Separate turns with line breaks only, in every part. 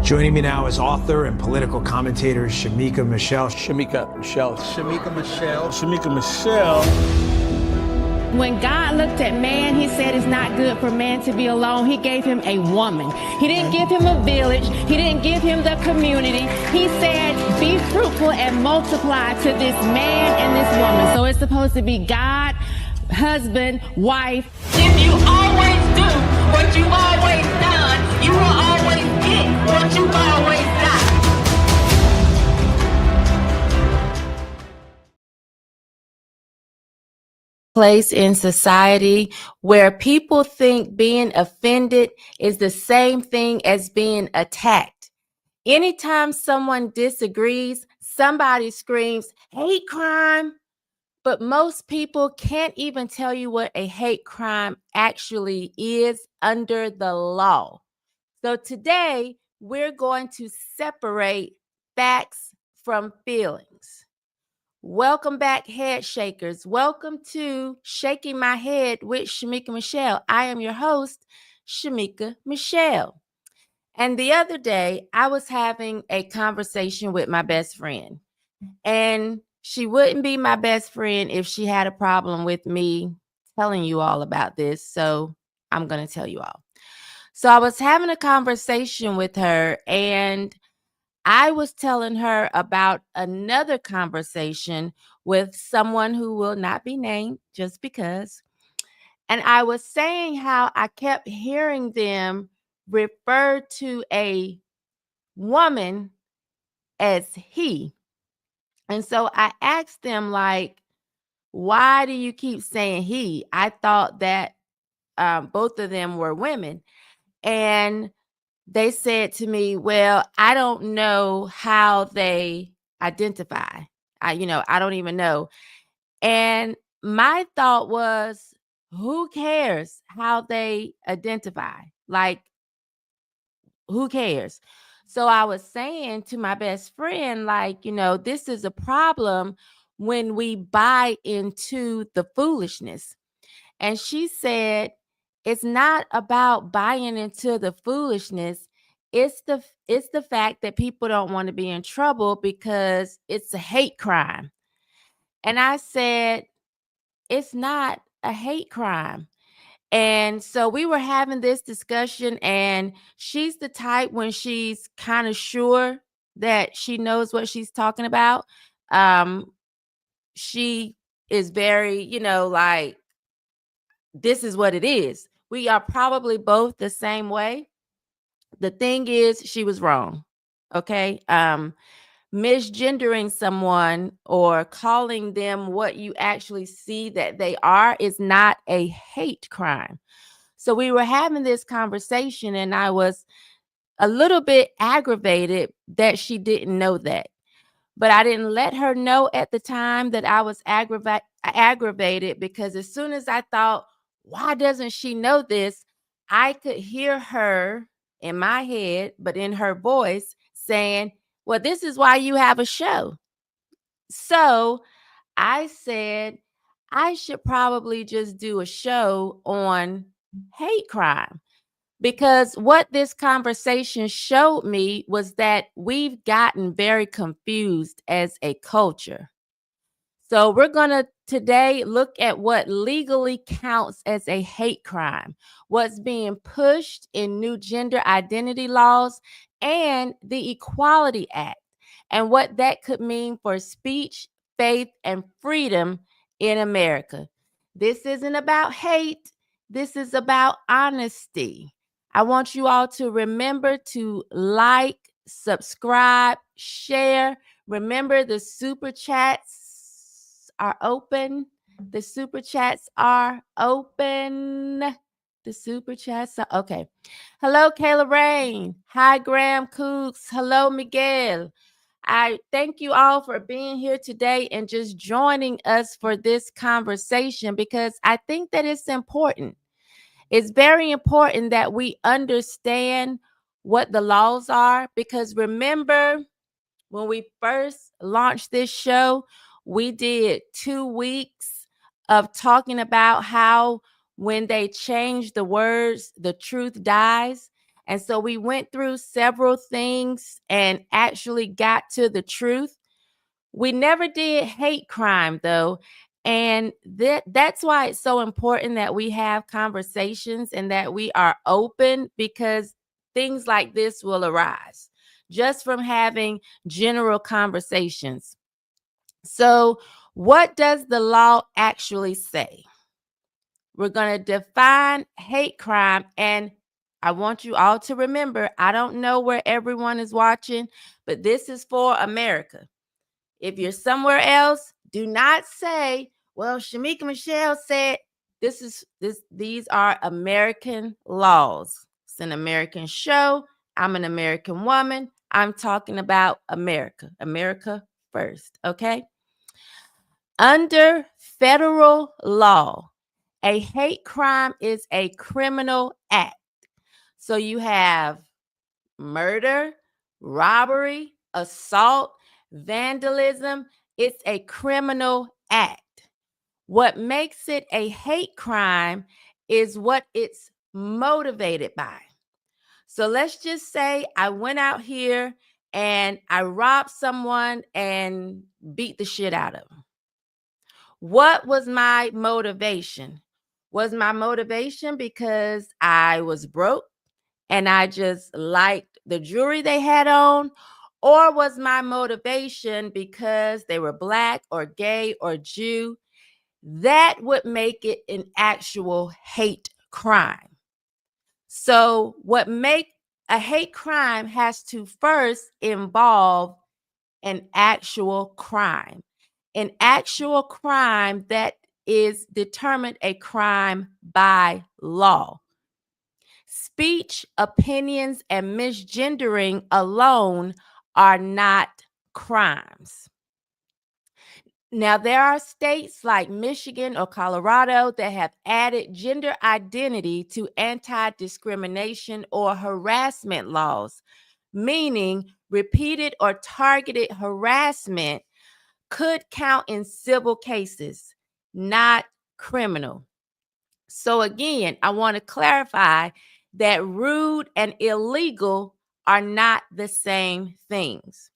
Joining me now is author and political commentator Shemeka Michelle.
Shemeka Michelle.
Shemeka Michelle.
Shemeka Michelle.
When God looked at man, he said it's not good for man to be alone. He gave him a woman. He didn't give him a village. He didn't give him the community. He said, be fruitful and multiply to this man and this woman. So it's supposed to be God, husband, wife.
If you always do what you've always done, you will always get what you've always done.
Place in society where people think being offended is the same thing as being attacked. Anytime someone disagrees, somebody screams, hate crime. But most people can't even tell you what a hate crime actually is under the law. So today, we're going to separate facts from feelings. Welcome back, head shakers. Welcome to Shaking My Head with Shemeka Michelle. I am your host, Shemeka Michelle. And the other day, I was having a conversation with my best friend. And she wouldn't be my best friend if she had a problem with me telling you all about this. So I'm going to tell you all. So I was having a conversation with her, and I was telling her about another conversation with someone who will not be named just because. And I was saying how I kept hearing them refer to a woman as he. And so I asked them, like, why do you keep saying he? I thought that both of them were women. And they said to me, well, I don't know how they identify. I don't even know. And my thought was, who cares how they identify? Like, who cares? So I was saying to my best friend, like, this is a problem when we buy into the foolishness. And she said, it's not about buying into the foolishness. It's the fact that people don't want to be in trouble because it's a hate crime. And I said, it's not a hate crime. And so we were having this discussion, and she's the type when she's kind of sure that she knows what she's talking about. She is very, like, this is what it is. We are probably both the same way. The thing is, she was wrong. Okay. Misgendering someone or calling them what you actually see that they are is not a hate crime. So we were having this conversation, and I was a little bit aggravated that she didn't know that. But I didn't let her know at the time that I was aggravated, because as soon as I thought, why doesn't she know this? I could hear her in my head, but in her voice, saying, well, this is why you have a show. So I said, I should probably just do a show on hate crime, because what this conversation showed me was that we've gotten very confused as a culture. So we're going to today look at what legally counts as a hate crime, what's being pushed in new gender identity laws, and the Equality Act, and what that could mean for speech, faith, and freedom in America. This isn't about hate. This is about honesty. I want you all to remember to like, subscribe, share. Remember, the super chats are open. The super chats are open. The super chats are okay. Hello, Kayla Rain. Hi, Graham Cooks. Hello, Miguel. I thank you all for being here today and just joining us for this conversation, because I think that it's important. It's very important that we understand what the laws are, because remember, when we first launched this show, we did 2 weeks of talking about how when they change the words, the truth dies. And so we went through several things and actually got to the truth. We never did hate crime, though. And that's why it's so important that we have conversations and that we are open, because things like this will arise just from having general conversations. So, what does the law actually say? We're going to define hate crime. And I want you all to remember, I don't know where everyone is watching, but this is for America. If you're somewhere else, do not say, well, Shemeka Michelle said these are American laws. It's an American show. I'm an American woman. I'm talking about America. America first, okay? Under federal law, a hate crime is a criminal act. So you have murder, robbery, assault, vandalism. It's a criminal act. What makes it a hate crime is what it's motivated by. So let's just say I went out here and I robbed someone and beat the shit out of them. What was my motivation? Was my motivation because I was broke and I just liked the jewelry they had on? Or was my motivation because they were Black or gay or Jew? That would make it an actual hate crime. So what make a hate crime has to first involve an actual crime. An actual crime that is determined a crime by law. Speech, opinions, and misgendering alone are not crimes. Now, there are states like Michigan or Colorado that have added gender identity to anti-discrimination or harassment laws, meaning repeated or targeted harassment could count in civil cases, not criminal. So again, I want to clarify that rude and illegal are not the same things.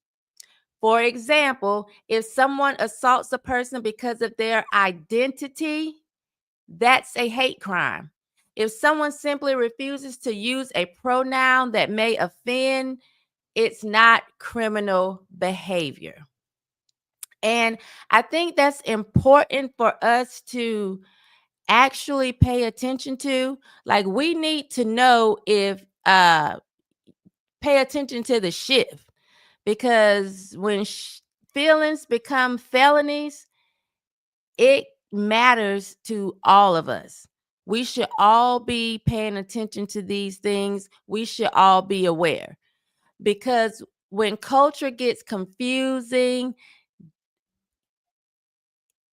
For example, if someone assaults a person because of their identity, that's a hate crime. If someone simply refuses to use a pronoun that may offend, it's not criminal behavior. And I think that's important for us to actually pay attention to. Like, we need to know if pay attention to the shift, because when feelings become felonies, it matters to all of us. We should all be paying attention to these things. We should all be aware, because when culture gets confusing,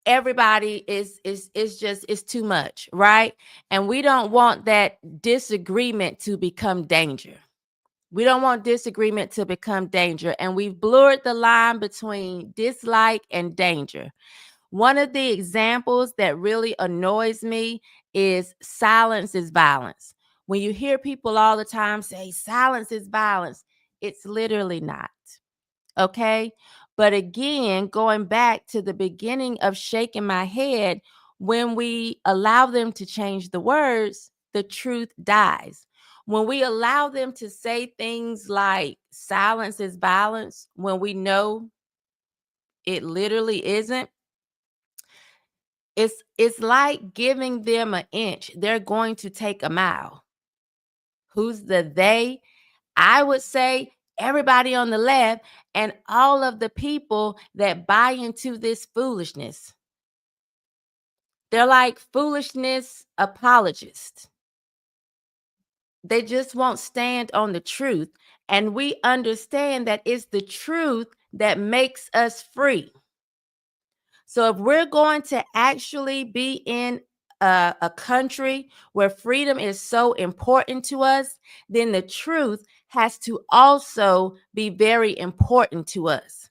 everybody is just, it's too much, right? And we don't want that disagreement to become danger. We don't want disagreement to become danger. And we've blurred the line between dislike and danger. One of the examples that really annoys me is silence is violence. When you hear people all the time say silence is violence, it's literally not. Okay. But again, going back to the beginning of shaking my head, when we allow them to change the words, the truth dies. When we allow them to say things like silence is violence, when we know it literally isn't, it's like giving them an inch. They're going to take a mile. Who's the they? I would say everybody on the left and all of the people that buy into this foolishness. They're like foolishness apologists. They just won't stand on the truth. And we understand that it's the truth that makes us free. So if we're going to actually be in a country where freedom is so important to us, then the truth has to also be very important to us.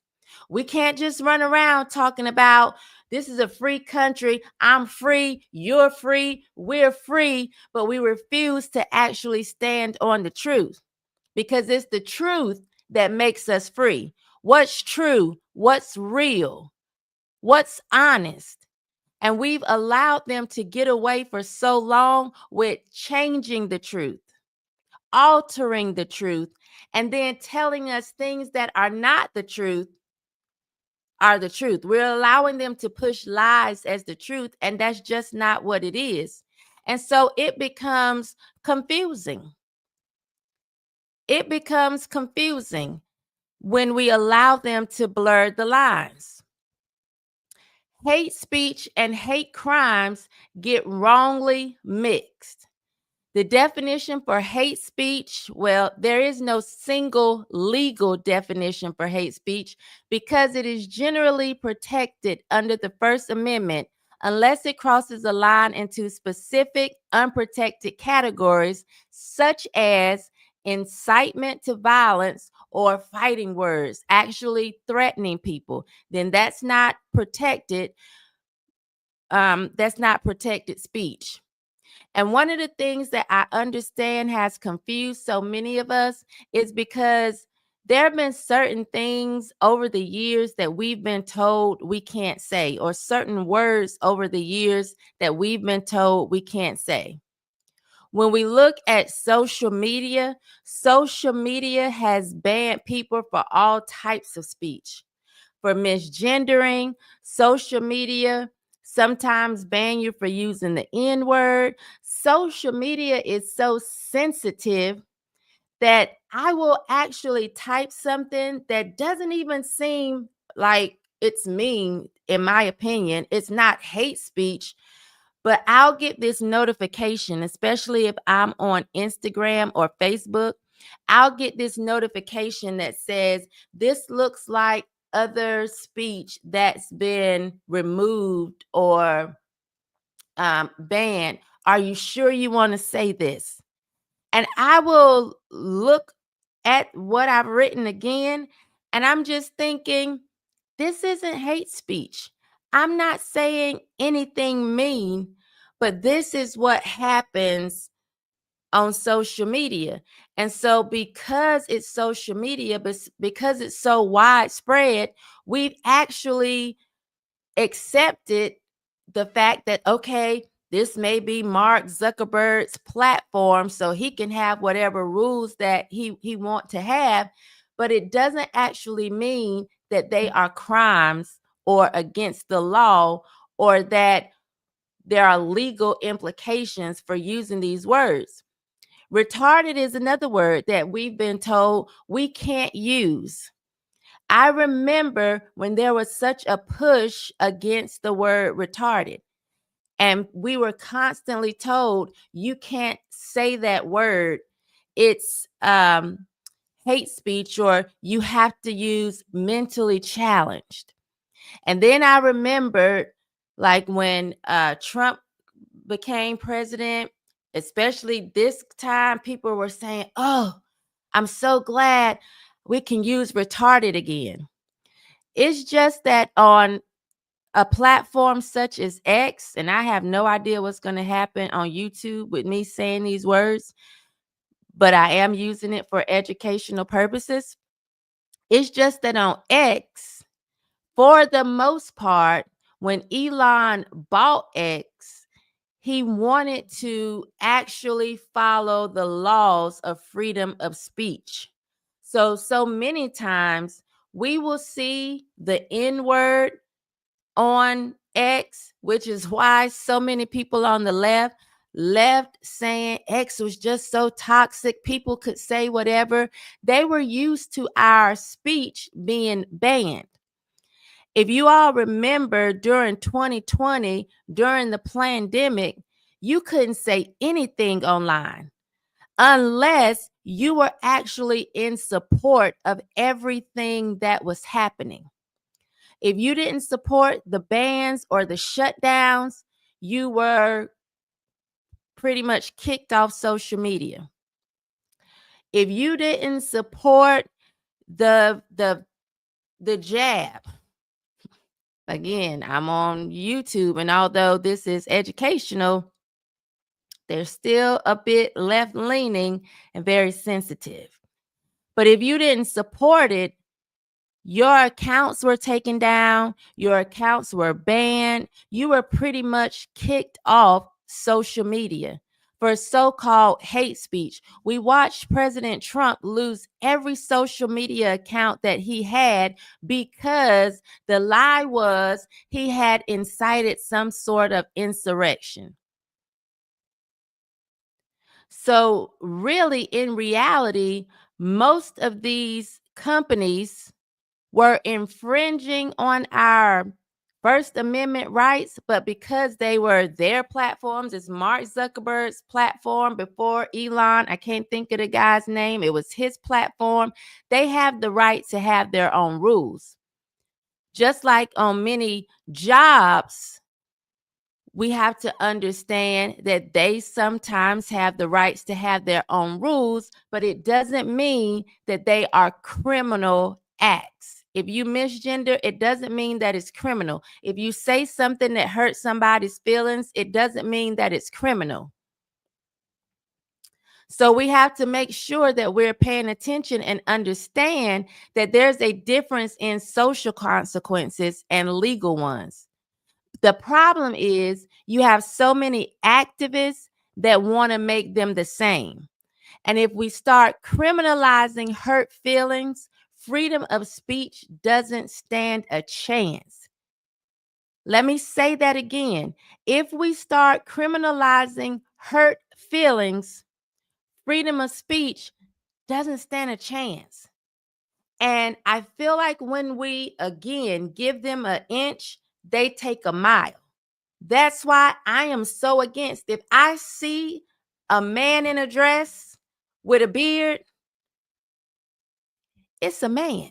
We can't just run around talking about This is a free country. I'm free. You're free. We're free. But we refuse to actually stand on the truth, because it's the truth that makes us free. What's true? What's real? What's honest? And we've allowed them to get away for so long with changing the truth, altering the truth, and then telling us things that are not the truth are the truth. We're allowing them to push lies as the truth, and that's just not what it is. And so it becomes confusing. It becomes confusing when we allow them to blur the lines. Hate speech and hate crimes get wrongly mixed. The definition for hate speech, well, there is no single legal definition for hate speech because it is generally protected under the First Amendment unless it crosses a line into specific unprotected categories such as incitement to violence or fighting words, actually threatening people. Then that's not protected. That's not protected speech. And one of the things that I understand has confused so many of us is because there have been certain things over the years that we've been told we can't say, or certain words over the years that we've been told we can't say. When we look at social media has banned people for all types of speech. For misgendering, social media sometimes ban you for using the N word. Social media is so sensitive that I will actually type something that doesn't even seem like it's mean, in my opinion. It's not hate speech, but I'll get this notification, especially if I'm on Instagram or Facebook. I'll get this notification that says, this looks like other speech that's been removed or banned. Are you sure you want to say this? And I will look at what I've written again, and I'm just thinking, this isn't hate speech. I'm not saying anything mean, but this is what happens on social media. And so because it's social media, but because it's so widespread, we've actually accepted the fact that, okay, this may be Mark Zuckerberg's platform, so he can have whatever rules that he want to have, but it doesn't actually mean that they are crimes or against the law, or that there are legal implications for using these words. Retarded is another word that we've been told we can't use. I remember when there was such a push against the word retarded, and we were constantly told you can't say that word. It's hate speech, or you have to use mentally challenged. And then I remembered, like, when Trump became president, especially this time, people were saying, oh, I'm so glad we can use retarded again. It's just that on a platform such as X, and I have no idea what's going to happen on YouTube with me saying these words, but I am using it for educational purposes. It's just that on X, for the most part, when Elon bought X, he wanted to actually follow the laws of freedom of speech. So many times we will see the N word on X, which is why so many people on the left saying X was just so toxic, people could say whatever. They were used to our speech being banned. If you all remember, during 2020, during the pandemic, you couldn't say anything online unless you were actually in support of everything that was happening. If you didn't support the bans or the shutdowns, you were pretty much kicked off social media. If you didn't support the jab, Again, I'm on YouTube, and although this is educational, they're still a bit left-leaning and very sensitive. But if you didn't support it, your accounts were taken down, your accounts were banned, you were pretty much kicked off social media for so-called hate speech. We watched President Trump lose every social media account that he had because the lie was he had incited some sort of insurrection. So really, in reality, most of these companies were infringing on our First Amendment rights, but because they were their platforms, it's Mark Zuckerberg's platform before Elon, I can't think of the guy's name, it was his platform, they have the right to have their own rules. Just like on many jobs, we have to understand that they sometimes have the rights to have their own rules, but it doesn't mean that they are criminal acts. If you misgender, it doesn't mean that it's criminal. If you say something that hurts somebody's feelings, it doesn't mean that it's criminal. So we have to make sure that we're paying attention and understand that there's a difference in social consequences and legal ones. The problem is you have so many activists that want to make them the same. And if we start criminalizing hurt feelings, freedom of speech doesn't stand a chance. Let me say that again. If we start criminalizing hurt feelings, freedom of speech doesn't stand a chance. And I feel like when we, again, give them an inch, they take a mile. That's why I am so against. If I see a man in a dress with a beard, it's a man.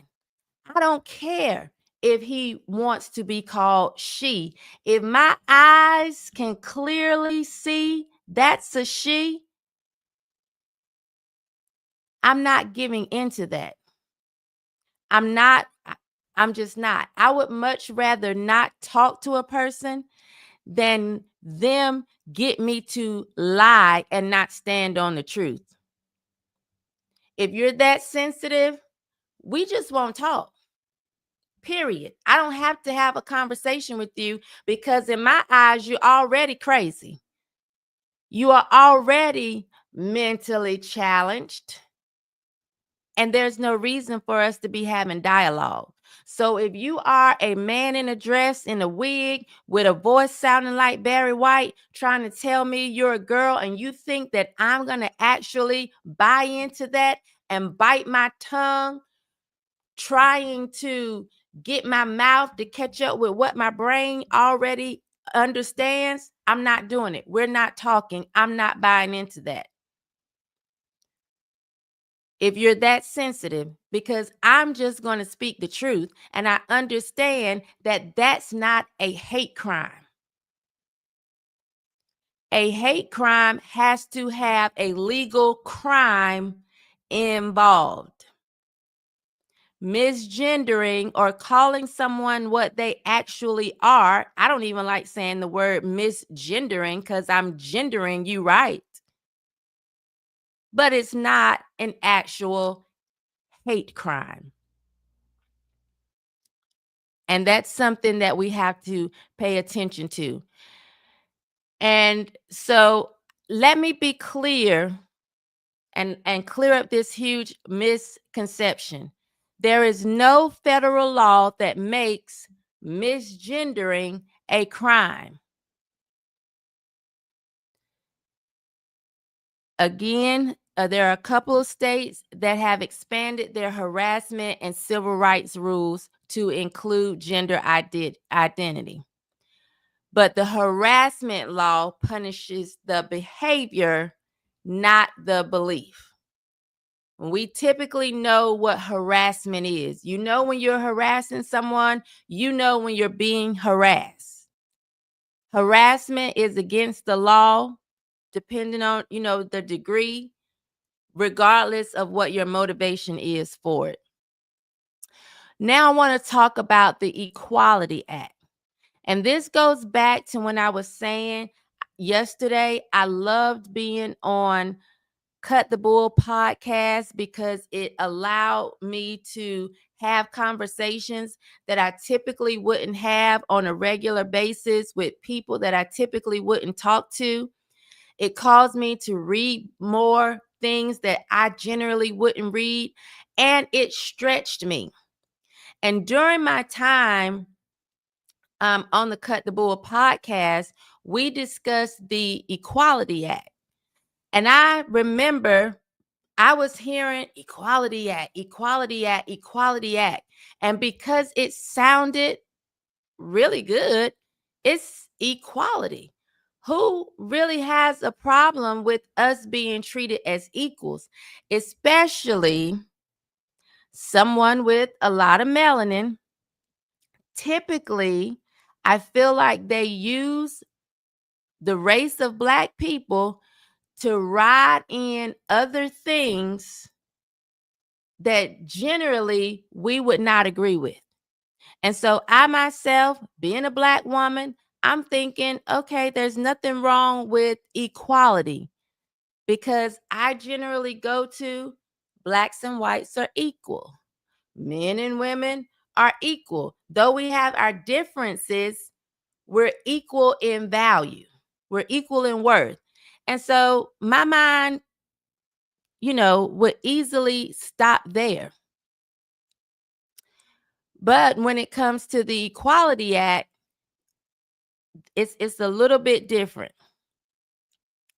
I don't care if he wants to be called she. If my eyes can clearly see that's a she, I'm not giving into that. I'm just not. I would much rather not talk to a person than them get me to lie and not stand on the truth. If you're that sensitive, we just won't talk. Period. I don't have to have a conversation with you because in my eyes, you're already crazy. You are already mentally challenged. And there's no reason for us to be having dialogue. So if you are a man in a dress, in a wig, with a voice sounding like Barry White, trying to tell me you're a girl and you think that I'm going to actually buy into that and bite my tongue, trying to get my mouth to catch up with what my brain already understands, I'm not doing it. We're not talking. I'm not buying into that. If you're that sensitive, because I'm just going to speak the truth, and I understand that that's not a hate crime. A hate crime has to have a legal crime involved. Misgendering or calling someone what they actually are, I don't even like saying the word misgendering because I'm gendering you right. But it's not an actual hate crime. And that's something that we have to pay attention to. And so let me be clear and clear up this huge misconception. There is no federal law that makes misgendering a crime. Again, there are a couple of states that have expanded their harassment and civil rights rules to include gender identity. But the harassment law punishes the behavior, not the belief. We typically know what harassment is. You know when you're harassing someone, you know when you're being harassed. Harassment is against the law, depending on, the degree, regardless of what your motivation is for it. Now I want to talk about the Equality Act. And this goes back to when I was saying yesterday, I loved being on Cut the Bull podcast because it allowed me to have conversations that I typically wouldn't have on a regular basis with people that I typically wouldn't talk to. It caused me to read more things that I generally wouldn't read, and it stretched me. And during my time on the Cut the Bull podcast, we discussed the Equality Act. And I remember I was hearing Equality Act, Equality Act, Equality Act. And because it sounded really good, it's equality. Who really has a problem with us being treated as equals, especially someone with a lot of melanin? Typically, I feel like they use the race of Black people to ride in other things that generally we would not agree with. And so I myself, being a Black woman, I'm thinking, okay, there's nothing wrong with equality because I generally go to Blacks and whites are equal. Men and women are equal. Though we have our differences, we're equal in value. We're equal in worth. And so my mind, would easily stop there. But when it comes to the Equality Act, it's a little bit different.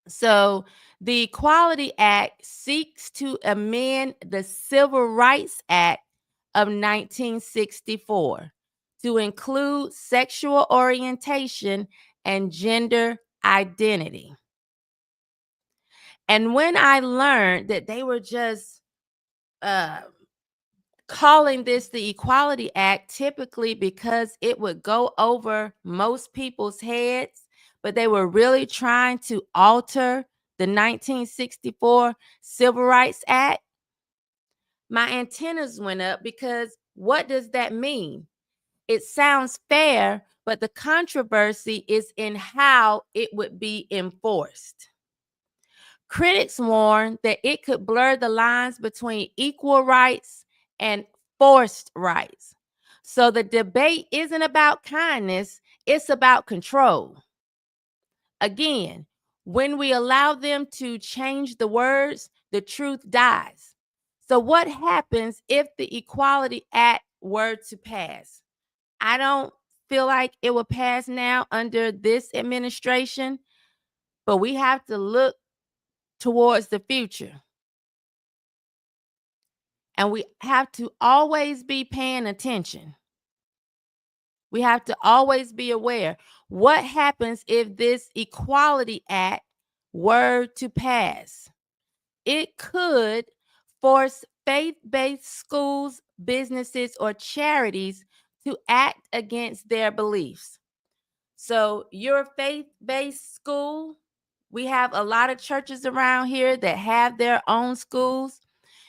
So the Equality Act seeks to amend the Civil Rights Act of 1964 to include sexual orientation and gender identity. And when I learned that they were just calling this the Equality Act, typically because it would go over most people's heads, but they were really trying to alter the 1964 Civil Rights Act, my antennas went up because what does that mean? It sounds fair, but the controversy is in how it would be enforced. Critics warn that it could blur the lines between equal rights and forced rights. So the debate isn't about kindness, it's about control. Again, when we allow them to change the words, the truth dies. So what happens if the Equality Act were to pass? I don't feel like it will pass now under this administration, but we have to look towards the future. And we have to always be paying attention. We have to always be aware. What happens if this Equality Act were to pass? It could force faith-based schools, businesses, or charities to act against their beliefs. So your faith-based school, we have a lot of churches around here that have their own schools.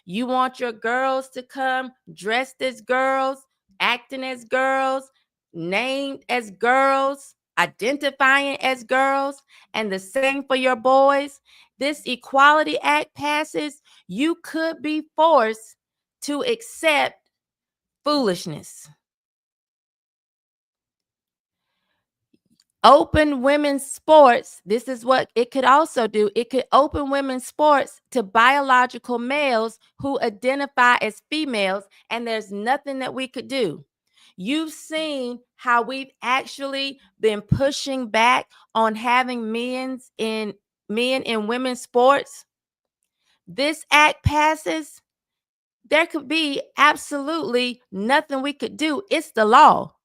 You want your girls to come dressed as girls, acting as girls, named as girls, identifying as girls, and the same for your boys. This Equality Act passes, you could be forced to accept foolishness. Open women's sports. This is what it could also do. It could open women's sports to biological males who identify as females, and there's nothing that we could do. You've seen how we've actually been pushing back on having men in women's sports. This act passes, there could be absolutely nothing we could do. It's the law.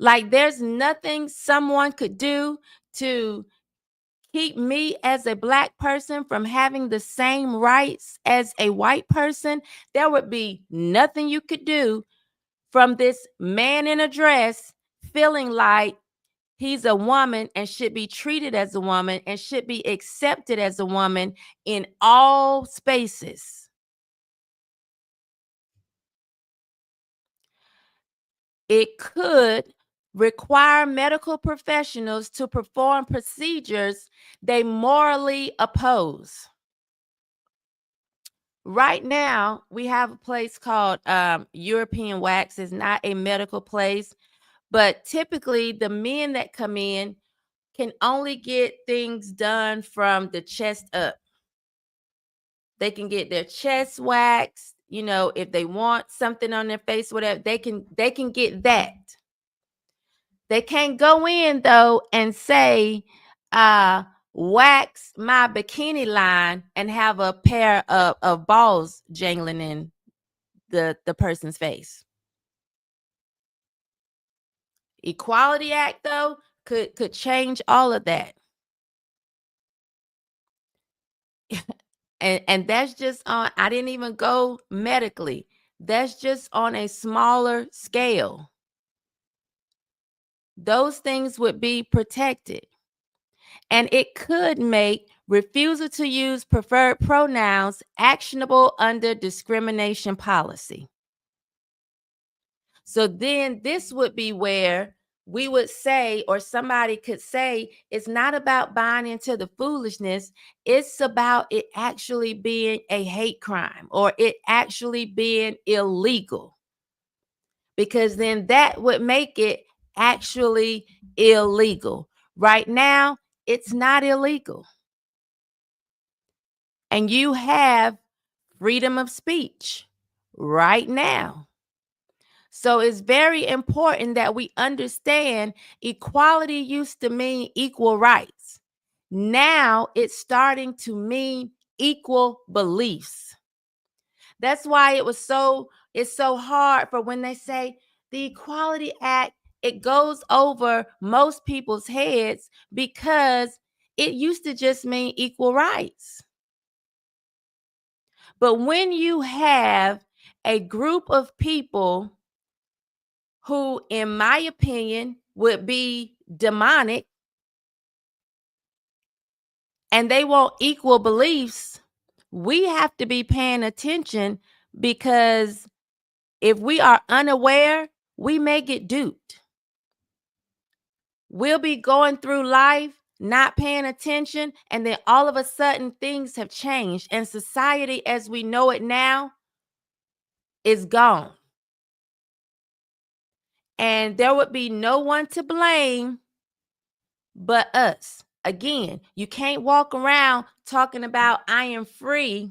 Like there's nothing someone could do to keep me as a Black person from having the same rights as a white person. There would be nothing you could do from this man in a dress feeling like he's a woman and should be treated as a woman and should be accepted as a woman in all spaces. It could require medical professionals to perform procedures they morally oppose. Right now, we have a place called European Wax. It's not a medical place, but typically the men that come in can only get things done from the chest up. They can get their chest waxed, if they want something on their face, whatever, they can get that. They can't go in though and say, wax my bikini line and have a pair of balls jangling in the person's face. Equality Act though could change all of that. And that's just on, I didn't even go medically. That's just on a smaller scale. Those things would be protected. And it could make refusal to use preferred pronouns actionable under discrimination policy. So then this would be where we would say, or somebody could say, it's not about buying into the foolishness. It's about it actually being a hate crime or it actually being illegal. Because then that would make it actually illegal. Right now, it's not illegal. And you have freedom of speech right now. So it's very important that we understand equality used to mean equal rights. Now it's starting to mean equal beliefs. That's why it's so hard for when they say the Equality Act, it goes over most people's heads because it used to just mean equal rights. But when you have a group of people who, in my opinion, would be demonic, and they want equal beliefs, we have to be paying attention because if we are unaware, we may get duped. We'll be going through life not paying attention, and then all of a sudden things have changed, and society as we know it now is gone. And there would be no one to blame but us. Again, you can't walk around talking about I am free.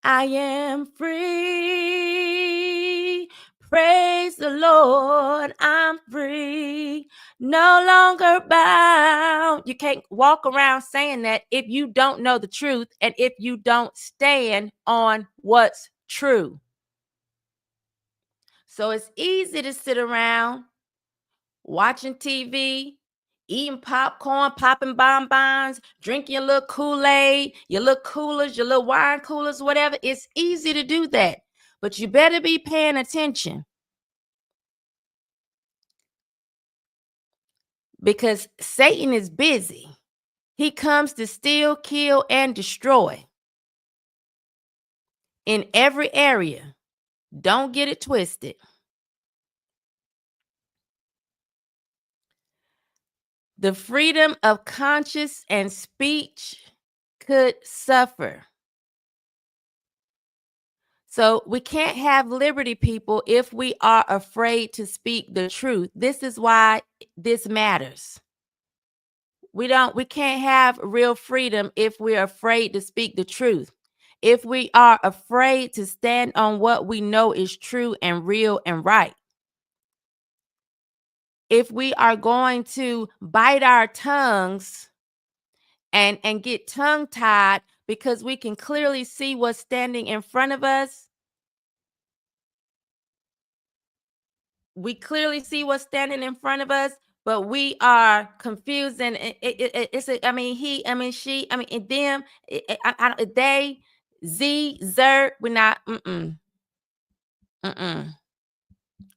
I am free. Praise the Lord. I'm free. No longer bound. You can't walk around saying that if you don't know the truth and if you don't stand on what's true. So it's easy to sit around watching TV, eating popcorn, popping bonbons, drinking your little Kool-Aid, your little coolers, your little wine coolers, whatever. It's easy to do that, but you better be paying attention because Satan is busy. He comes to steal, kill, and destroy in every area. Don't get it twisted. The freedom of conscience and speech could suffer. So we can't have liberty, people, if we are afraid to speak the truth. This is why this matters. We can't have real freedom if we're afraid to speak the truth. If we are afraid to stand on what we know is true and real and right. If we are going to bite our tongues and get tongue-tied because we can clearly see what's standing in front of us, but we are confused and they, zer, we're not,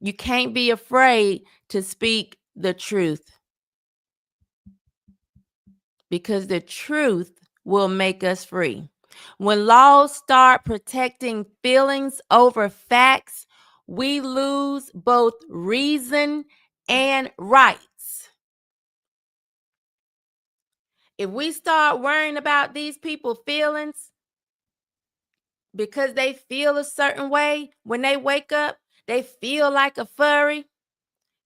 You can't be afraid to speak the truth because the truth will make us free. When laws start protecting feelings over facts, we lose both reason and rights. If we start worrying about these people's feelings because they feel a certain way when they wake up, they feel like a furry.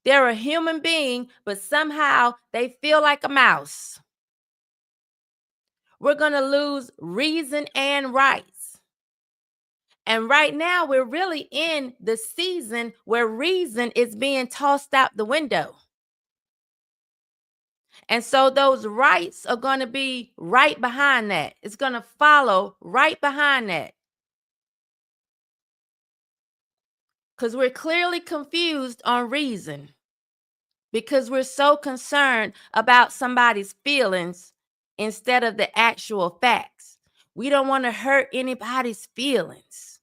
They're a human being, but somehow they feel like a mouse. We're going to lose reason and rights. And right now, we're really in the season where reason is being tossed out the window. And so those rights are going to be right behind that. It's going to follow right behind that. Because we're clearly confused on reason. Because we're so concerned about somebody's feelings instead of the actual facts. We don't want to hurt anybody's feelings.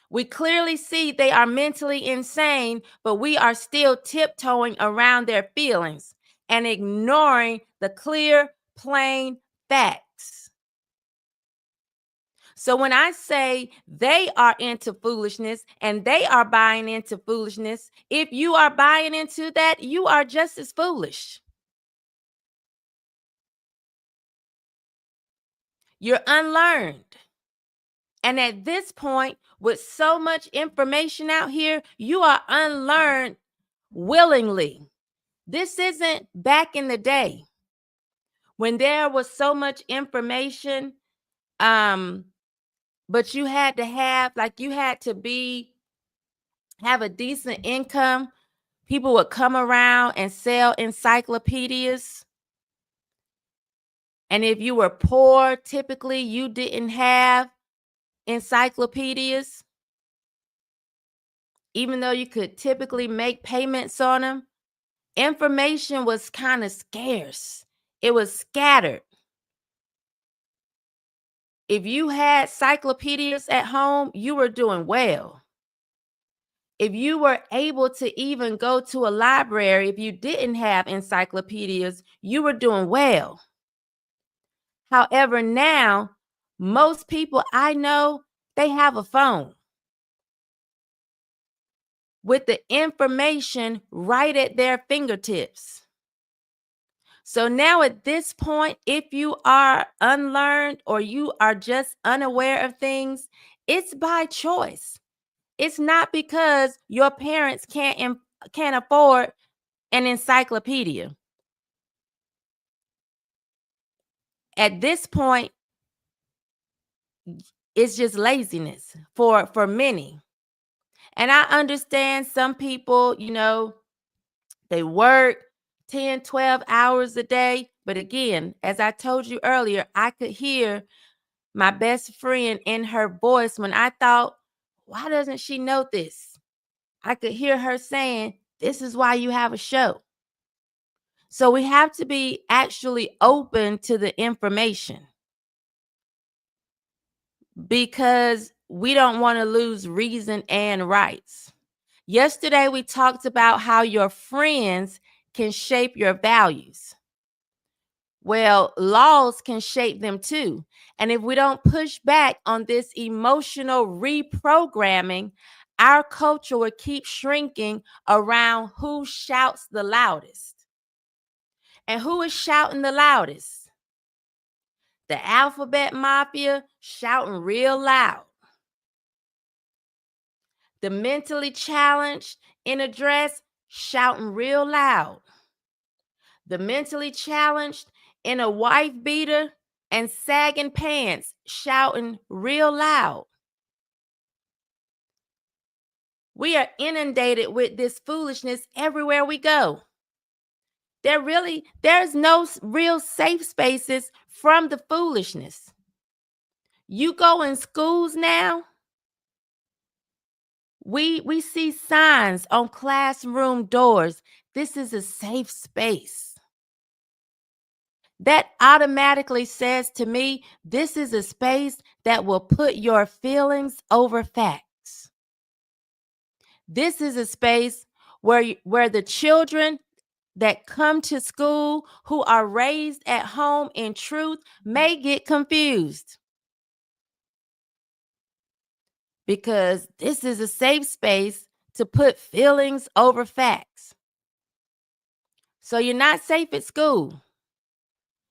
We clearly see they are mentally insane, but we are still tiptoeing around their feelings and ignoring the clear, plain facts. So when I say they are into foolishness and they are buying into foolishness, if you are buying into that, you are just as foolish. You're unlearned. And at this point, with so much information out here, you are unlearned willingly. This isn't back in the day when there was so much information, but you had to have a decent income. People would come around and sell encyclopedias. And if you were poor, typically you didn't have encyclopedias, even though you could typically make payments on them. Information was kind of scarce. It was scattered. If you had encyclopedias at home, you were doing well. If you were able to even go to a library, if you didn't have encyclopedias, you were doing well. However, now, most people I know, they have a phone with the information right at their fingertips. So now at this point, if you are unlearned or you are just unaware of things, it's by choice. It's not because your parents can't afford an encyclopedia. At this point, it's just laziness for many. And I understand some people, they work 10, 12 hours a day. But again, as I told you earlier, I could hear my best friend in her voice when I thought, why doesn't she know this? I could hear her saying, this is why you have a show. So we have to be actually open to the information because we don't want to lose reason and rights. Yesterday, we talked about how your friends can shape your values. Well, laws can shape them too. And if we don't push back on this emotional reprogramming, our culture will keep shrinking around who shouts the loudest. And who is shouting the loudest? The alphabet mafia shouting real loud. The mentally challenged in a dress shouting real loud. The mentally challenged in a wife beater and sagging pants shouting real loud. We are inundated with this foolishness everywhere we go. There's no real safe spaces from the foolishness. You go in schools now, we see signs on classroom doors. This is a safe space. That automatically says to me, this is a space that will put your feelings over facts. This is a space where the children that come to school who are raised at home in truth may get confused. Because this is a safe space to put feelings over facts. So you're not safe at school.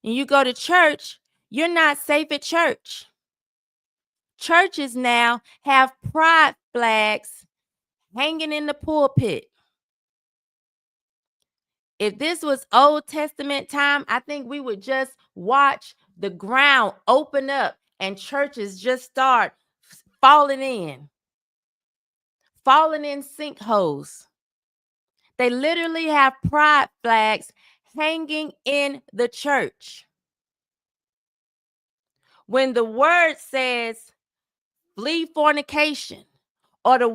And you go to church, you're not safe at church. Churches now have pride flags hanging in the pulpit. If this was Old Testament time, I think we would just watch the ground open up and churches just start falling in sinkholes. They literally have pride flags hanging in the church. When the word says flee fornication, or the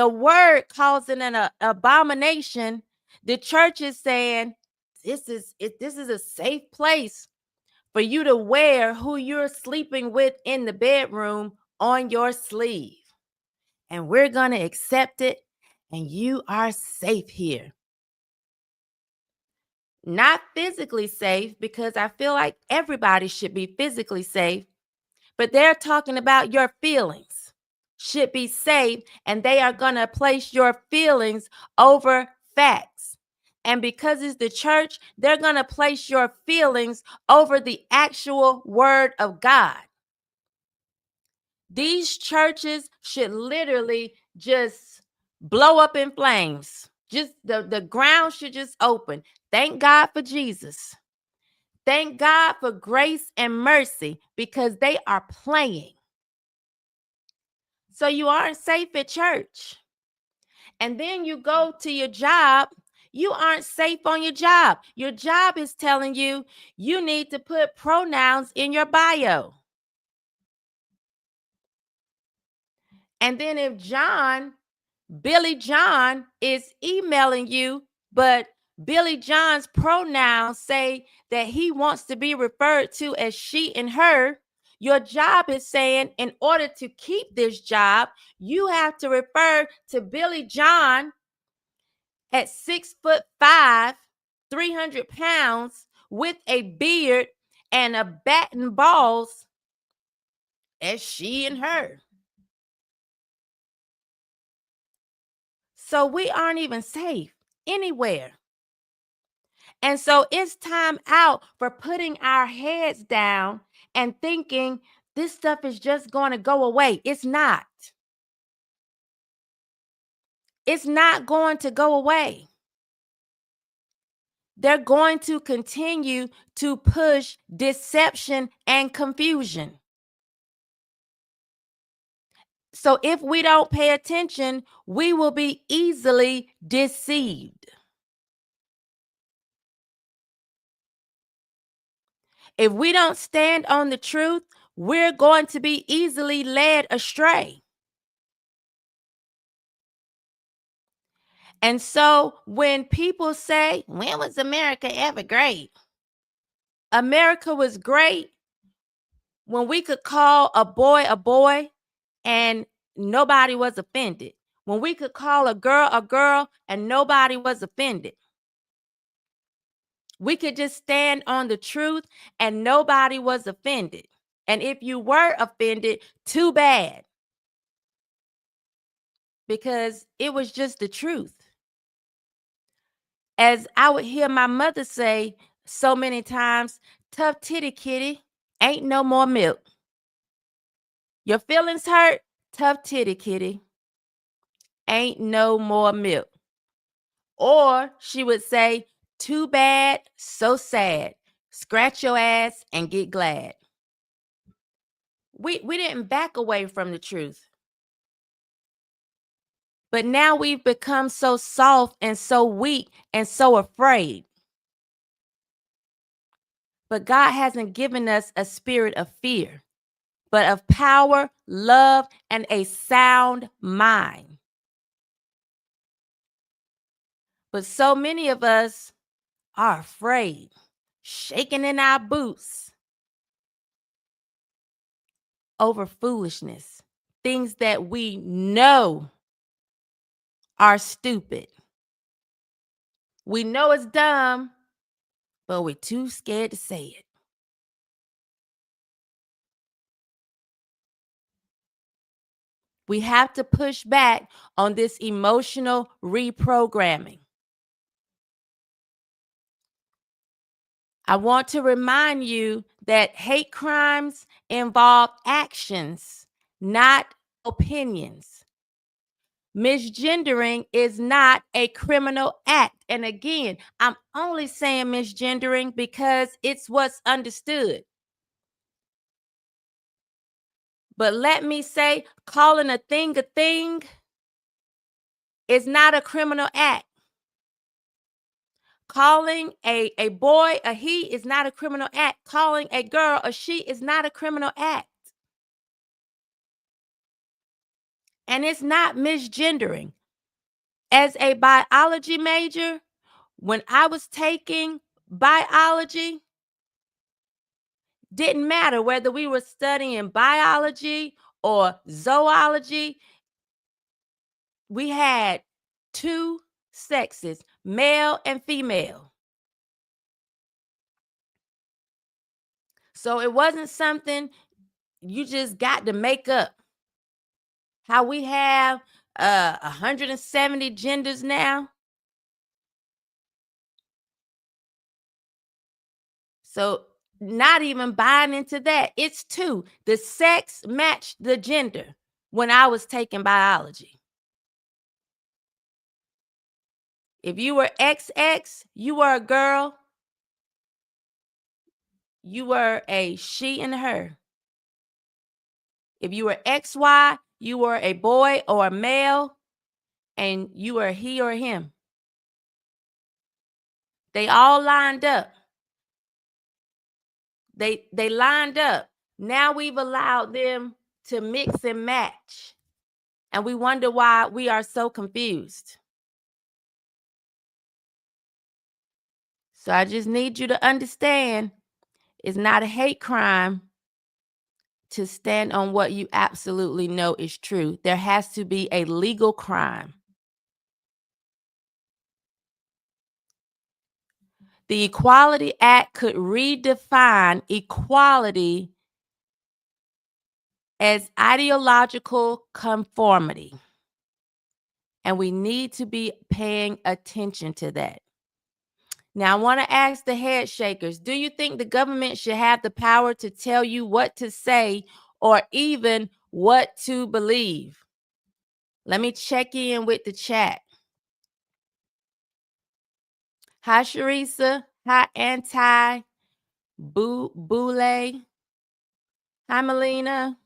word calls it an abomination, the church is saying this is a safe place for you to wear who you're sleeping with in the bedroom on your sleeve. And we're going to accept it, and you are safe here. Not physically safe, because I feel like everybody should be physically safe, but they're talking about your feelings should be safe, and they are going to place your feelings over facts. And because it's the church, they're going to place your feelings over the actual word of God. These churches should literally just blow up in flames. Just the ground should just open. Thank God for Jesus. Thank God for grace and mercy, because they are playing. So you aren't safe at church. And then you go to your job, you aren't safe on your job. Your job is telling you you need to put pronouns in your bio. And then if Billy John is emailing you, but Billy John's pronouns say that he wants to be referred to as she and her, your job is saying, in order to keep this job, you have to refer to Billy John at 6'5", 300 pounds, with a beard and a bat and balls as she and her. So we aren't even safe anywhere. And so it's time out for putting our heads down and thinking this stuff is just going to go away. It's not. It's not going to go away. They're going to continue to push deception and confusion. So if we don't pay attention, we will be easily deceived. If we don't stand on the truth, we're going to be easily led astray. And so when people say, when was America ever great? America was great when we could call a boy and nobody was offended. When we could call a girl and nobody was offended. We could just stand on the truth and nobody was offended. And if you were offended, too bad. Because it was just the truth. As I would hear my mother say so many times, tough titty kitty, ain't no more milk. Your feelings hurt? Tough titty kitty, ain't no more milk. Or she would say, too bad, so sad. Scratch your ass and get glad. We didn't back away from the truth. But now we've become so soft and so weak and so afraid. But God hasn't given us a spirit of fear, but of power, love, and a sound mind. But so many of us are afraid, shaking in our boots over foolishness, things that we know are stupid. We know it's dumb, but we're too scared to say it. We have to push back on this emotional reprogramming. I want to remind you that hate crimes involve actions, not opinions. Misgendering is not a criminal act. And again, I'm only saying misgendering because it's what's understood. But let me say, calling a thing is not a criminal act. Calling a boy a he is not a criminal act. Calling a girl a she is not a criminal act. And it's not misgendering. As a biology major, when I was taking biology, didn't matter whether we were studying biology or zoology. We had two sexes, male and female. So it wasn't something you just got to make up. How we have 170 genders now. So not even buying into that. It's two. The sex matched the gender when I was taking biology. If you were XX, you were a girl. You were a she and her. If you were XY, you were a boy or a male, and you were he or him. They all lined up. They lined up. Now we've allowed them to mix and match. And we wonder why we are so confused. So I just need you to understand, it's not a hate crime to stand on what you absolutely know is true. There has to be a legal crime. The Equality Act could redefine equality as ideological conformity. And we need to be paying attention to that. Now, I want to ask the head shakers, do you think the government should have the power to tell you what to say or even what to believe? Let me check in with the chat. Hi, Sharisa. Hi, Anti. Boule. Hi, Melina.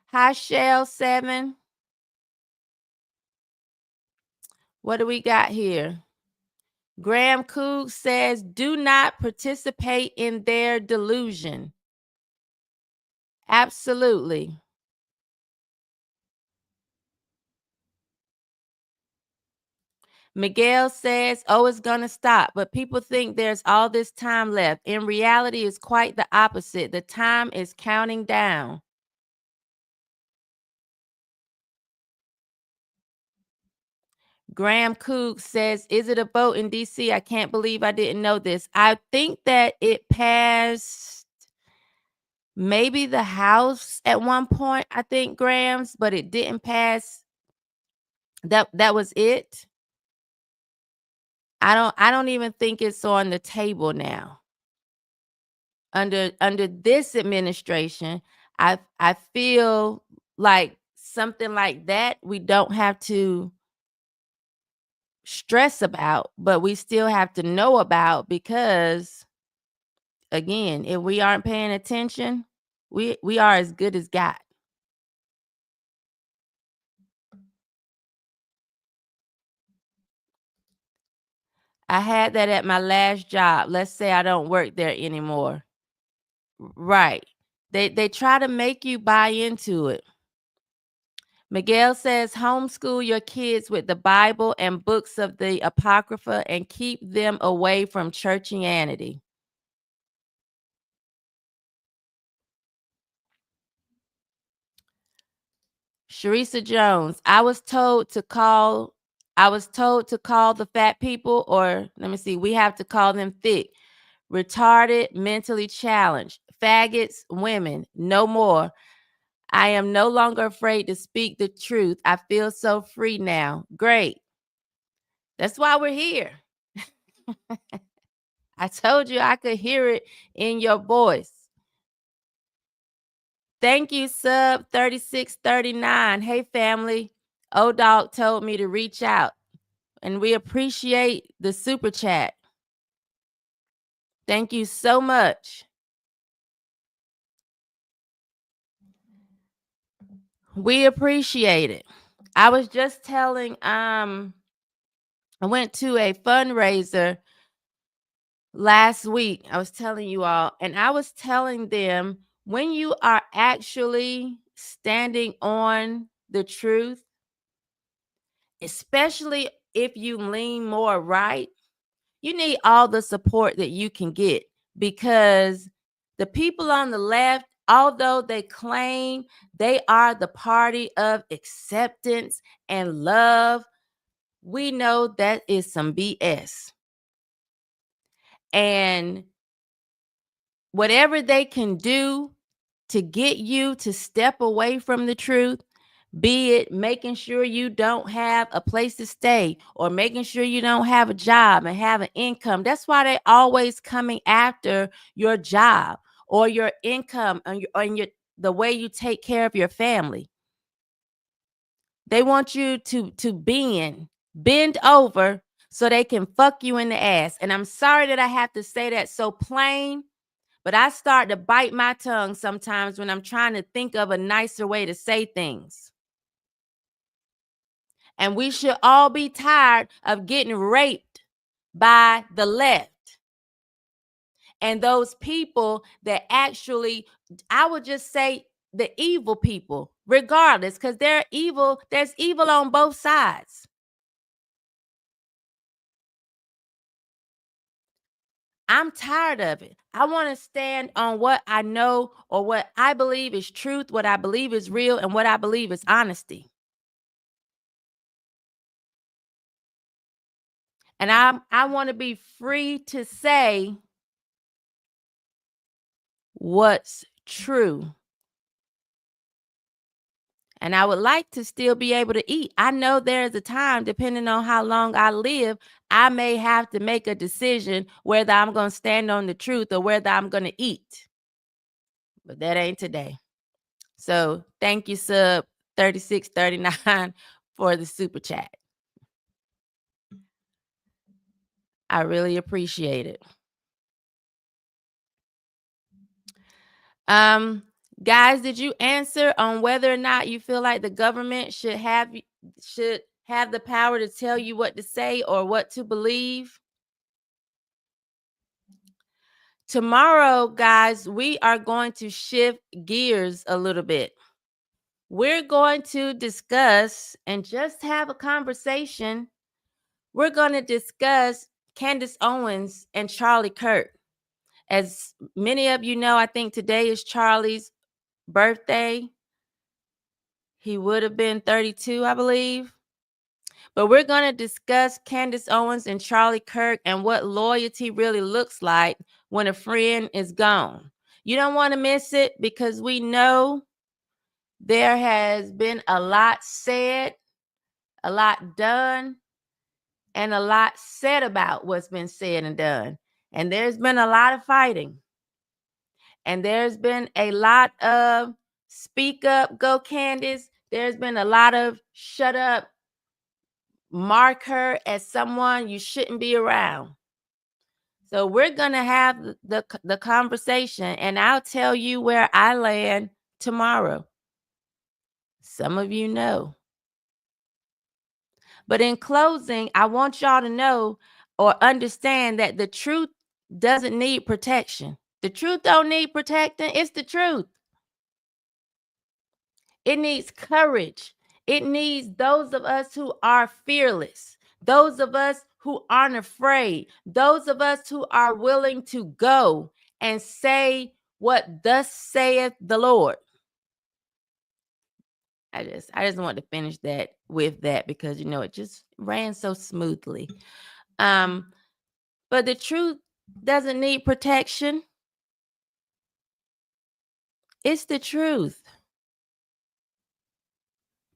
Hi, Shell 7. What do we got here? Graham Coog says, do not participate in their delusion. Absolutely. Miguel says, oh, it's going to stop, but people think there's all this time left. In reality, it's quite the opposite. The time is counting down. Graham Coog says, is it a vote in D.C.? I can't believe I didn't know this. I think that it passed maybe the House at one point, I think, Grams, but it didn't pass. That was it. I don't even think it's on the table now. Under this administration, I feel like something like that we don't have to stress about, but we still have to know about, because again, if we aren't paying attention, we are as good as God. I had that at my last job. Let's say I don't work there anymore. Right. They try to make you buy into it. Miguel says, homeschool your kids with the Bible and books of the Apocrypha and keep them away from churchianity. Sharisa Jones, I was told to call the fat people, or let me see, we have to call them thick, retarded, mentally challenged, faggots, women, no more. I am no longer afraid to speak the truth. I feel so free now. Great. That's why we're here. I told you I could hear it in your voice. Thank you, sub 3639. Hey, family. O-Dog told me to reach out, and we appreciate the super chat. Thank you so much. We appreciate it. I was just telling, I went to a fundraiser last week. I was telling you all, and I was telling them, when you are actually standing on the truth, especially if you lean more right, you need all the support that you can get, because the people on the left, although they claim they are the party of acceptance and love, we know that is some BS. And whatever they can do to get you to step away from the truth, be it making sure you don't have a place to stay or making sure you don't have a job and have an income. That's why they're always coming after your job or your income and the way you take care of your family. They want you to bend over so they can fuck you in the ass. And I'm sorry that I have to say that so plain, but I start to bite my tongue sometimes when I'm trying to think of a nicer way to say things. And we should all be tired of getting raped by the left and those people that actually, I would just say the evil people, regardless, because they're evil. There's evil on both sides. I'm tired of it. I want to stand on what I know or what I believe is truth, what I believe is real, and what I believe is honesty. And I want to be free to say what's true. And I would like to still be able to eat. I know there's a time, depending on how long I live, I may have to make a decision whether I'm going to stand on the truth or whether I'm going to eat. But that ain't today. So thank you, sub 3639, for the super chat. I really appreciate it. Guys, did you answer on whether or not you feel like the government should have the power to tell you what to say or what to believe? Tomorrow, guys, we are going to shift gears a little bit. We're going to discuss and just have a conversation. We're going to discuss Candace Owens and Charlie Kirk. As many of you know, I think today is Charlie's birthday. He would have been 32, I believe. But we're going to discuss Candace Owens and Charlie Kirk and what loyalty really looks like when a friend is gone. You don't want to miss it, because we know there has been a lot said, a lot done, and a lot said about what's been said and done. And there's been a lot of fighting. And there's been a lot of speak up, go Candace. There's been a lot of shut up, mark her as someone you shouldn't be around. So we're going to have the conversation, and I'll tell you where I land tomorrow. Some of you know. But in closing, I want y'all to know or understand that the truth doesn't need protection. The truth don't need protecting. It's the truth. It needs courage. It needs those of us who are fearless, those of us who aren't afraid, those of us who are willing to go and say what thus saith the Lord. I just want to finish that with that, because it just ran so smoothly. But the truth doesn't need protection. It's the truth.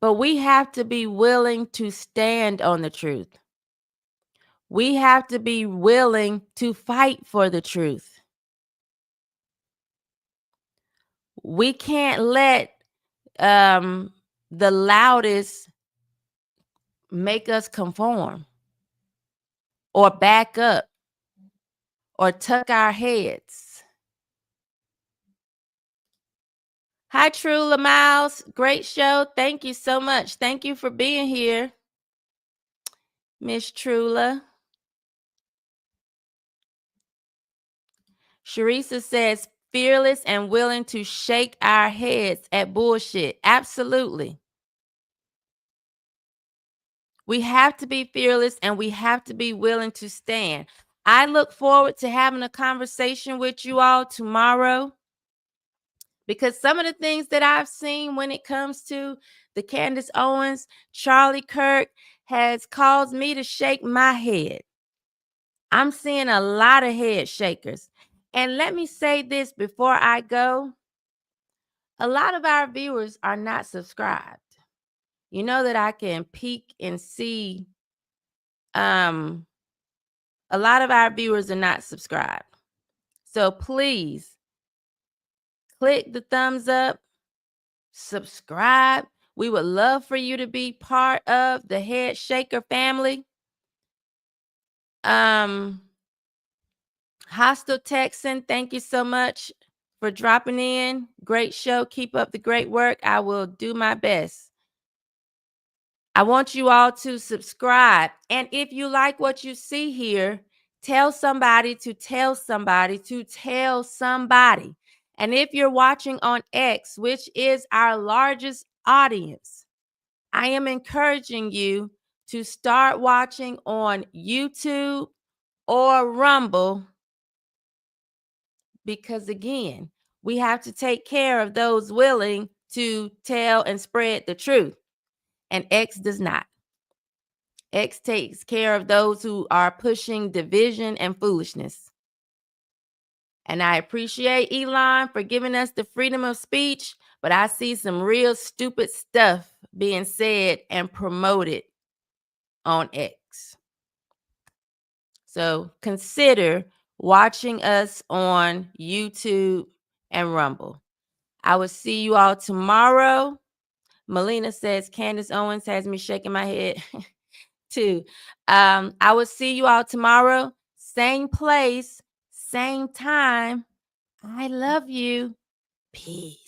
But we have to be willing to stand on the truth. We have to be willing to fight for the truth. We can't let the loudest make us conform or back up or tuck our heads. Hi, Trula Miles. Great show. Thank you so much. Thank you for being here, Miss Trula. Sharisa says, fearless and willing to shake our heads at bullshit. Absolutely. We have to be fearless and we have to be willing to stand. I look forward to having a conversation with you all tomorrow, because some of the things that I've seen when it comes to the Candace Owens, Charlie Kirk has caused me to shake my head. I'm seeing a lot of head shakers. And let me say this before I go. A lot of our viewers are not subscribed. You know that I can peek and see. A lot of our viewers are not subscribed. So please click the thumbs up, subscribe. We would love for you to be part of the Head Shaker family. Hostile Texan, thank you so much for dropping in. Great show. Keep up the great work. I will do my best. I want you all to subscribe. And if you like what you see here, tell somebody to tell somebody to tell somebody. And if you're watching on X, which is our largest audience, I am encouraging you to start watching on YouTube or Rumble, because again, we have to take care of those willing to tell and spread the truth. And X does not. X takes care of those who are pushing division and foolishness. And I appreciate Elon for giving us the freedom of speech, but I see some real stupid stuff being said and promoted on X. So consider watching us on YouTube and Rumble. I will see you all tomorrow. Melina says, Candace Owens has me shaking my head too. I will see you all tomorrow. Same place, same time. I love you. Peace.